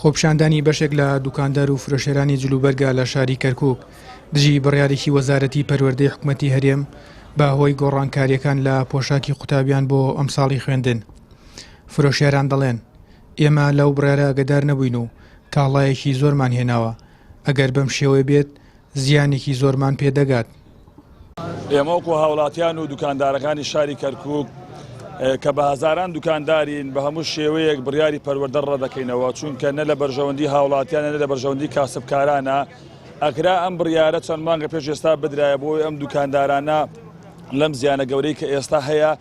خۆپشاندانی بەشێک لە دوکاندار و فرۆشێرانی جلوبەرگە لە شاری کەرکووک دژی بڕیارێکی وەزارەتی پەروەردەی حکوومەتی هەرێم بە هۆی گۆڕانکاریەکان لە پۆشاکی قوتابیان بۆ ئەمساڵی خوێندن. فرۆشێران دەڵێن ئێمە لەو بڕیارە ئاگادار نەبووین و کاڵایەکی زۆرمان هێناوە، ئەگەر بەم شێوەیە بێت زیانێکی زۆرمان پێدەگات. ئێمە وەکو هاوڵاتیان و دوکاندارەکانی شاری کەرکووک کە بە هەزاران دوکاندارین بە هەموو شێوەیەک بڕیاری پەروەردە ڕەدەکەینەوە، چونکە نە لە بەرژەوەندی هاوڵاتیانە نە لە بەرژەوەندی کاسبکارانە ئەکرا ئەم بڕیارە چەند مانگە پێش ئێستا بدرایە بۆی ئەم دوکاندارانە لەم زیانە گەورەی کە ئێستا هەیە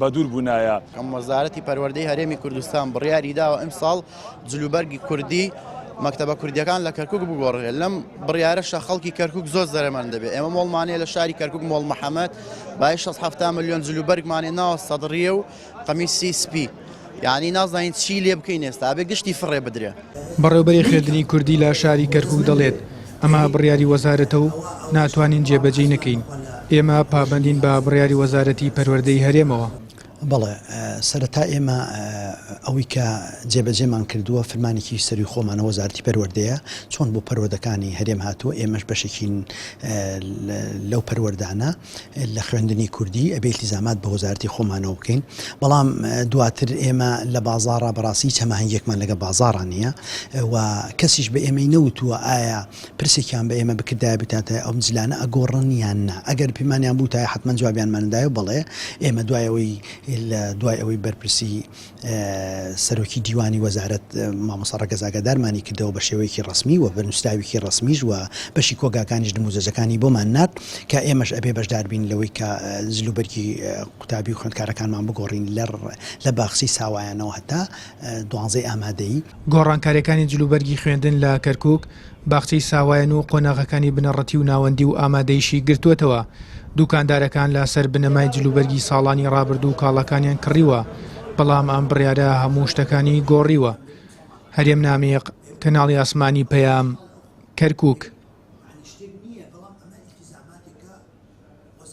بە دوور بوونایە. ئەم وەزارەتی پەروەردەی هەرێمی کوردستان بڕیاری داوە ئەمساڵ جلوبەرگی کوردی مەکتەبە کوردیەکان لە کەرکووک بگۆڕێت. لەم بڕیارەشە خەڵکی کەرکووک زۆر زەرمەند دەبێت. ئێمە مۆڵمانەیە لە شاری کەرکووک مۆڵ محەممەد بای 6 ملیۆن جلوبەرگمانێ ناوە سەدڕیە و قەمیسی سپی، یعنی نازانین چی لێ بکەین ئێستا بێ گشتی فڕێ بدرێ. بەڕێوەبەری خوێندنی کوردی لە شاری کەرکووک دەڵێت ئەمە بڕیاری وەزارەتە و ناتوانین جێبەجێ نەکەین. ئێمە پابەندین بە بڕیاری وەزارەتی پەروەردەی هەرێمەوە. بەڵێ سەرەتا ئێمە ئەوەی کە جێبەجێمان کردووە فەرمانێکی سەری خۆمانە وەزارەتی پەروەردەیە چۆن بۆ پەروەردەکانی هەرێم هاتووە. ئێمەش بەشێکین لەو پەروەردانە لە خوێندنی کوردی ئەبێ التیزامات بە وەزارەتی خۆمانەوە بکەین. بەڵام دواتر ئێمە لە بازاڕە بەڕاستی چەماهەنگێکمان لەگە بازاڕان نییە و کەسیش بە ئێمەی نەوتووە ئایا پرسێکیان بە ئێمە بکردایە بتاتە ئەو جلانە ئەگۆڕن یان نا. ئەگەر پێمانیان بوو تایە حتمما جوابیانماندایە بەڵێ ئێمە دوایەوەی دوای ئەوەی بەرپرسی سەرۆکی دیوانی وەزارەت مامۆستا ڕەگەزاگەدارمانی کردەوە بە شێوەیەکی ڕسمی و بەنووسراوێکی ڕسمیش و بەشی کۆگاکانیش نموزەجەکانی بۆمان نات کە ئێمەش ئەبێ بەشدار بین لەوەی کە جلوبەرگی قوتابی و خوێندکارەکانمان بگۆڕین لە باخچەی ساوایانەوە هەتا 12 ئامادەیی. گۆڕانکاریەکانی جلوبەرگی خوێندن لە کەرکووک باخچەی ساوایان و قۆناغەکانی بنەڕەتی و ناوەندی و ئامادەیشی گرتووەتەوە. دوکاندارەکان لەسەر بنەمای جلوبەرگی ساڵانی ڕابردوو کاڵەکانیان کڕیوە، بەڵام ئەم بڕیارە هەموو شتەکانی گۆڕیوە. هەرێم نامێق، کەناڵی ئاسمانی پەیام، کەرکووک.